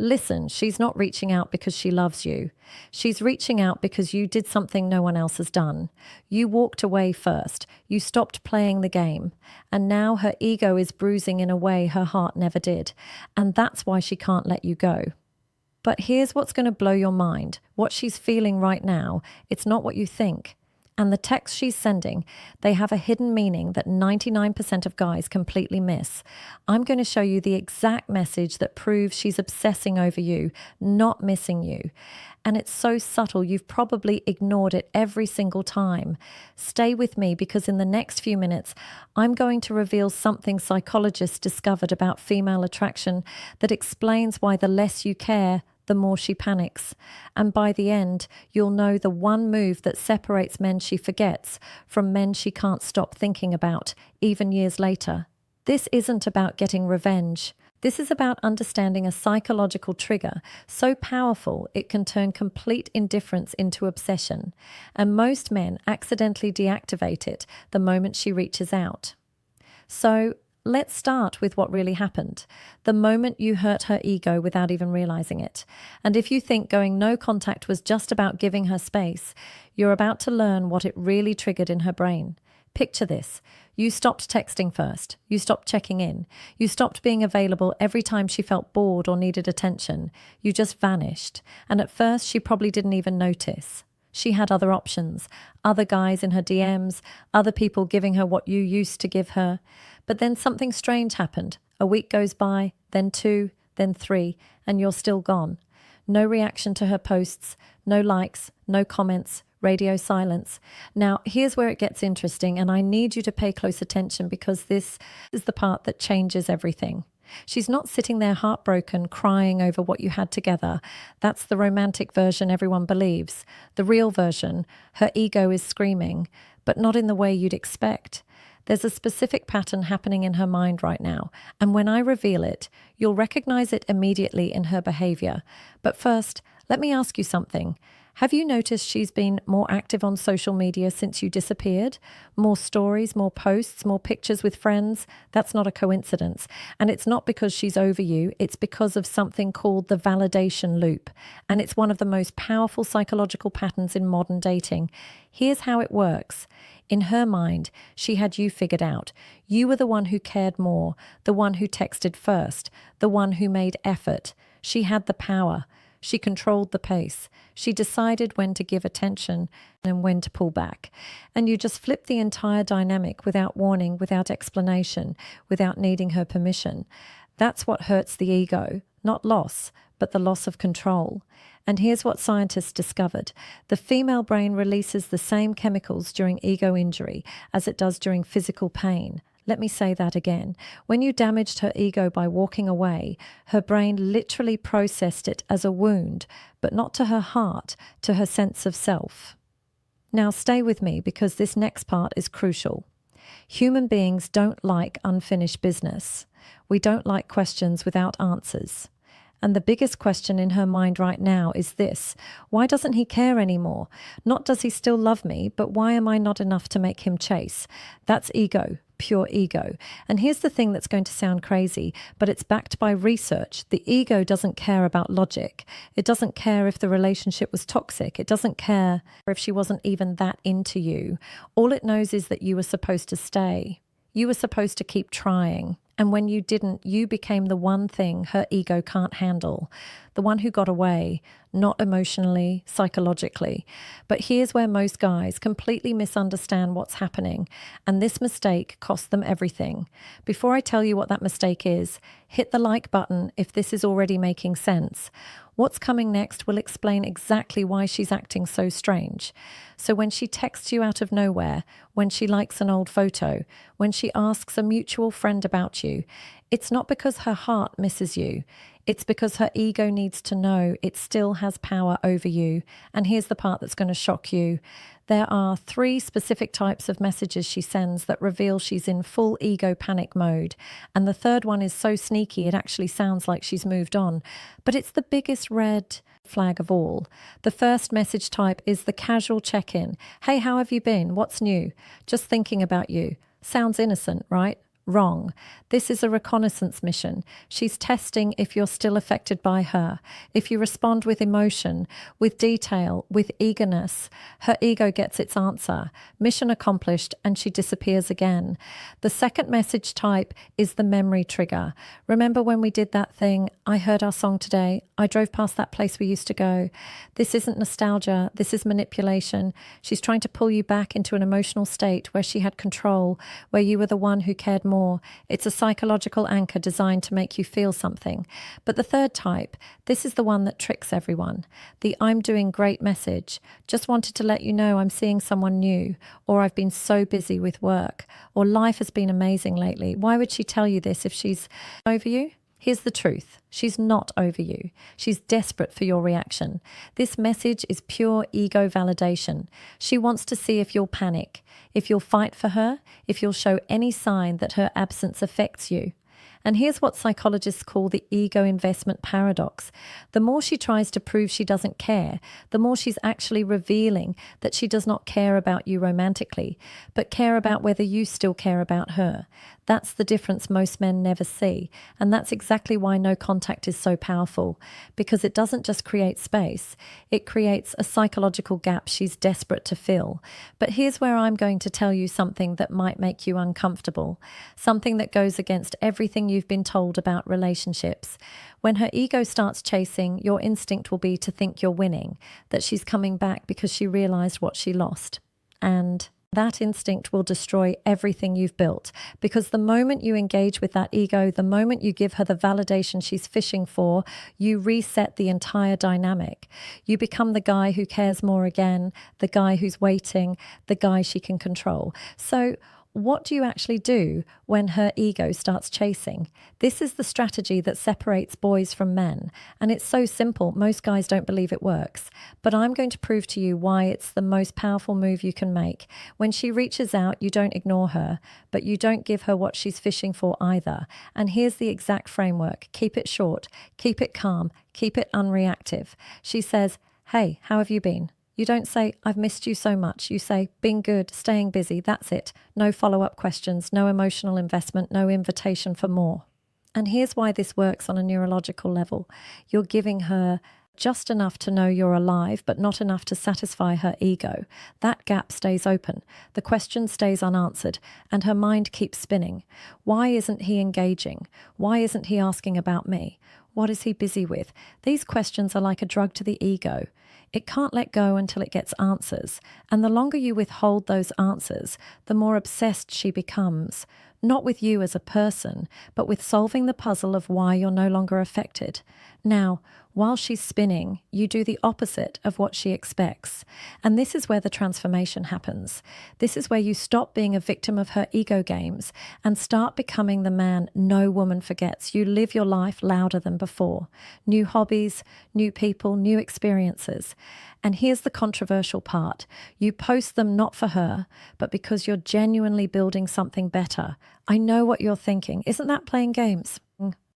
Listen, she's not reaching out because she loves you. She's reaching out because you did something no one else has done. You walked away first. You stopped playing the game. And now her ego is bruising in a way her heart never did. And that's why she can't let you go. But here's what's going to blow your mind. What she's feeling right now, it's not what you think. And the texts she's sending, they have a hidden meaning that 99% of guys completely miss. I'm going to show you the exact message that proves she's obsessing over you, not missing you. And it's so subtle, you've probably ignored it every single time. Stay with me because in the next few minutes, I'm going to reveal something psychologists discovered about female attraction that explains why the less you care, the more she panics. And by the end, you'll know the one move that separates men she forgets from men she can't stop thinking about, even years later. This isn't about getting revenge. This is about understanding a psychological trigger so powerful it can turn complete indifference into obsession. And most men accidentally deactivate it the moment she reaches out. So, let's start with what really happened, the moment you hurt her ego without even realizing it. And if you think going no contact was just about giving her space, you're about to learn what it really triggered in her brain. Picture this. You stopped texting first. You stopped checking in. You stopped being available every time she felt bored or needed attention. You just vanished. And at first, she probably didn't even notice. She had other options, other guys in her DMs, other people giving her what you used to give her. But then something strange happened. A week goes by, then 2, then 3, and you're still gone. No reaction to her posts, no likes, no comments, radio silence. Now, here's where it gets interesting, and I need you to pay close attention because this is the part that changes everything. She's not sitting there heartbroken, crying over what you had together. That's the romantic version everyone believes. The real version, her ego is screaming, but not in the way you'd expect. There's a specific pattern happening in her mind right now, and when I reveal it, you'll recognize it immediately in her behavior. But first, let me ask you something. Have you noticed she's been more active on social media since you disappeared? More stories, more posts, more pictures with friends? That's not a coincidence. And it's not because she's over you. It's because of something called the validation loop. And it's one of the most powerful psychological patterns in modern dating. Here's how it works. In her mind, she had you figured out. You were the one who cared more, the one who texted first, the one who made effort. She had the power. She controlled the pace. She decided when to give attention and when to pull back. And you just flip the entire dynamic without warning, without explanation, without needing her permission. That's what hurts the ego, not loss, but the loss of control. And here's what scientists discovered. The female brain releases the same chemicals during ego injury as it does during physical pain. Let me say that again. When you damaged her ego by walking away, her brain literally processed it as a wound, but not to her heart, to her sense of self. Now stay with me because this next part is crucial. Human beings don't like unfinished business. We don't like questions without answers. And the biggest question in her mind right now is this: why doesn't he care anymore? Not does he still love me, but why am I not enough to make him chase? That's ego, pure ego. And here's the thing that's going to sound crazy, but it's backed by research. The ego doesn't care about logic. It doesn't care if the relationship was toxic. It doesn't care if she wasn't even that into you. All it knows is that you were supposed to stay. You were supposed to keep trying. And when you didn't, you became the one thing her ego can't handle, the one who got away, not emotionally, psychologically. But here's where most guys completely misunderstand what's happening, and this mistake cost them everything. Before I tell you what that mistake is, hit the like button if this is already making sense. What's coming next will explain exactly why she's acting so strange. So when she texts you out of nowhere, when she likes an old photo, when she asks a mutual friend about you, it's not because her heart misses you. It's because her ego needs to know it still has power over you. And here's the part that's going to shock you. There are 3 specific types of messages she sends that reveal she's in full ego panic mode. And the third one is so sneaky it actually sounds like she's moved on. But it's the biggest red flag of all. The first message type is the casual check-in. Hey, how have you been? What's new? Just thinking about you. Sounds innocent, right? Wrong. This is a reconnaissance mission. She's testing if you're still affected by her. If you respond with emotion, with detail, with eagerness, her ego gets its answer. Mission accomplished, and she disappears again. The second message type is the memory trigger. Remember when we did that thing? I heard our song today. I drove past that place we used to go. This isn't nostalgia. This is manipulation. She's trying to pull you back into an emotional state where she had control, where you were the one who cared more. It's a psychological anchor designed to make you feel something. But the third type, this is the one that tricks everyone. The I'm doing great message. Just wanted to let you know I'm seeing someone new, or I've been so busy with work, or life has been amazing lately. Why would she tell you this if she's over you? Here's the truth. She's not over you. She's desperate for your reaction. This message is pure ego validation. She wants to see if you'll panic, if you'll fight for her, if you'll show any sign that her absence affects you. And here's what psychologists call the ego investment paradox. The more she tries to prove she doesn't care, the more she's actually revealing that she does not care about you romantically, but care about whether you still care about her. That's the difference most men never see. And that's exactly why no contact is so powerful, because it doesn't just create space, it creates a psychological gap she's desperate to fill. But here's where I'm going to tell you something that might make you uncomfortable, something that goes against everything you've been told about relationships. When her ego starts chasing, your instinct will be to think you're winning, that she's coming back because she realized what she lost. And that instinct will destroy everything you've built, because the moment you engage with that ego, the moment you give her the validation she's fishing for, you reset the entire dynamic. You become the guy who cares more again, the guy who's waiting, the guy she can control. So what do you actually do when her ego starts chasing? This is the strategy that separates boys from men. And it's so simple, most guys don't believe it works. But I'm going to prove to you why it's the most powerful move you can make. When she reaches out, you don't ignore her, but you don't give her what she's fishing for either. And here's the exact framework. Keep it short, keep it calm, keep it unreactive. She says, "Hey, how have you been?" You don't say, "I've missed you so much." You say, "Been good, staying busy, that's it." No follow-up questions, no emotional investment, no invitation for more. And here's why this works on a neurological level. You're giving her just enough to know you're alive, but not enough to satisfy her ego. That gap stays open. The question stays unanswered, and her mind keeps spinning. Why isn't he engaging? Why isn't he asking about me? What is he busy with? These questions are like a drug to the ego. It can't let go until it gets answers. And the longer you withhold those answers, the more obsessed she becomes. Not with you as a person, but with solving the puzzle of why you're no longer affected. Now, while she's spinning, you do the opposite of what she expects. And this is where the transformation happens. This is where you stop being a victim of her ego games and start becoming the man no woman forgets. You live your life louder than before. New hobbies, new people, new experiences. And here's the controversial part. You post them not for her, but because you're genuinely building something better. I know what you're thinking. Isn't that playing games?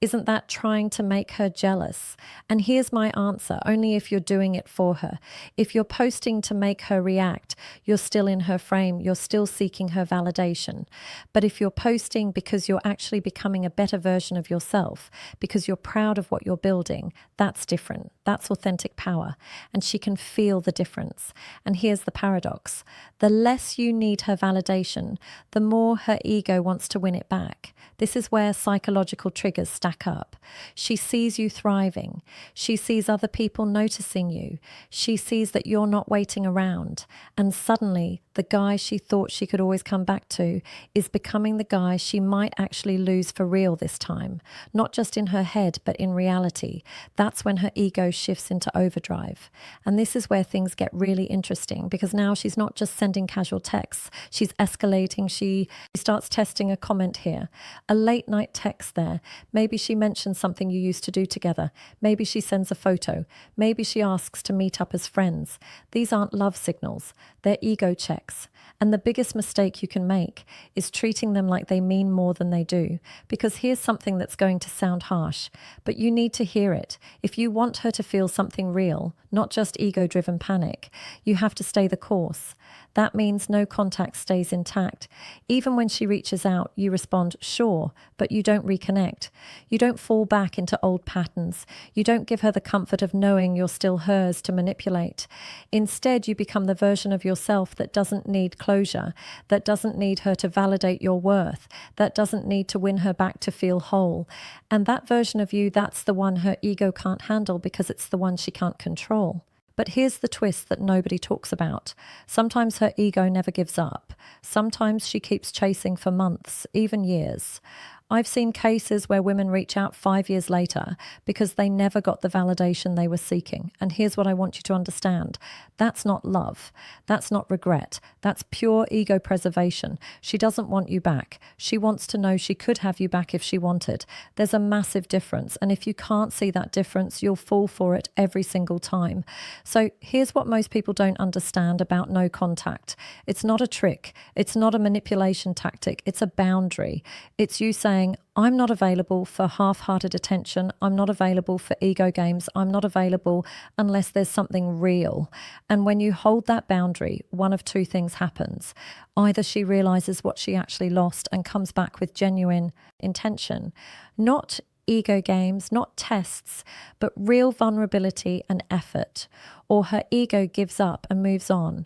Isn't that trying to make her jealous? And here's my answer, only if you're doing it for her. If you're posting to make her react, you're still in her frame, you're still seeking her validation. But if you're posting because you're actually becoming a better version of yourself, because you're proud of what you're building, that's different. That's authentic power. And she can feel the difference. And here's the paradox. The less you need her validation, the more her ego wants to win it back. This is where psychological triggers stack up. She sees you thriving. She sees other people noticing you. She sees that you're not waiting around. And suddenly, the guy she thought she could always come back to is becoming the guy she might actually lose for real this time. Not just in her head, but in reality. That's when her ego shifts into overdrive. And this is where things get really interesting, because now she's not just sending casual texts. She's escalating. She starts testing a comment here, a late night text there. Maybe she mentions something you used to do together. Maybe she sends a photo. Maybe she asks to meet up as friends. These aren't love signals. They're ego checks. And the biggest mistake you can make is treating them like they mean more than they do. Because here's something that's going to sound harsh, but you need to hear it. If you want her to feel something real, not just ego-driven panic, you have to stay the course. That means no contact stays intact. Even when she reaches out, you respond, sure, but you don't reconnect. You don't fall back into old patterns. You don't give her the comfort of knowing you're still hers to manipulate. Instead, you become the version of yourself that doesn't need closure, that doesn't need her to validate your worth, that doesn't need to win her back to feel whole. And that version of you, that's the one her ego can't handle because it's the one she can't control. But here's the twist that nobody talks about. Sometimes her ego never gives up. Sometimes she keeps chasing for months, even years. I've seen cases where women reach out 5 years later because they never got the validation they were seeking. And here's what I want you to understand. That's not love. That's not regret. That's pure ego preservation. She doesn't want you back. She wants to know she could have you back if she wanted. There's a massive difference. And if you can't see that difference, you'll fall for it every single time. So here's what most people don't understand about no contact. It's not a trick. It's not a manipulation tactic. It's a boundary. It's you saying, I'm not available for half-hearted attention. I'm not available for ego games. I'm not available unless there's something real. And when you hold that boundary, one of two things happens. Either she realizes what she actually lost and comes back with genuine intention, not ego games, not tests, but real vulnerability and effort, or her ego gives up and moves on.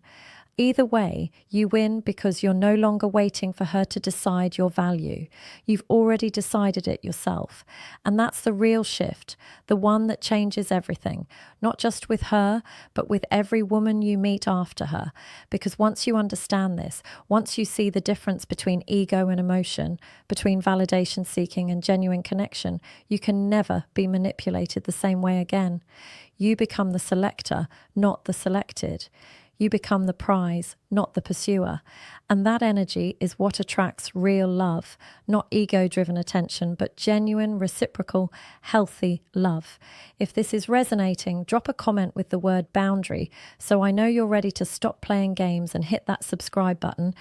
Either way, you win because you're no longer waiting for her to decide your value. You've already decided it yourself. And that's the real shift, the one that changes everything, not just with her, but with every woman you meet after her. Because once you understand this, once you see the difference between ego and emotion, between validation seeking and genuine connection, you can never be manipulated the same way again. You become the selector, not the selected. You become the prize, not the pursuer. And that energy is what attracts real love, not ego-driven attention, but genuine, reciprocal, healthy love. If this is resonating, drop a comment with the word boundary so I know you're ready to stop playing games and hit that subscribe button.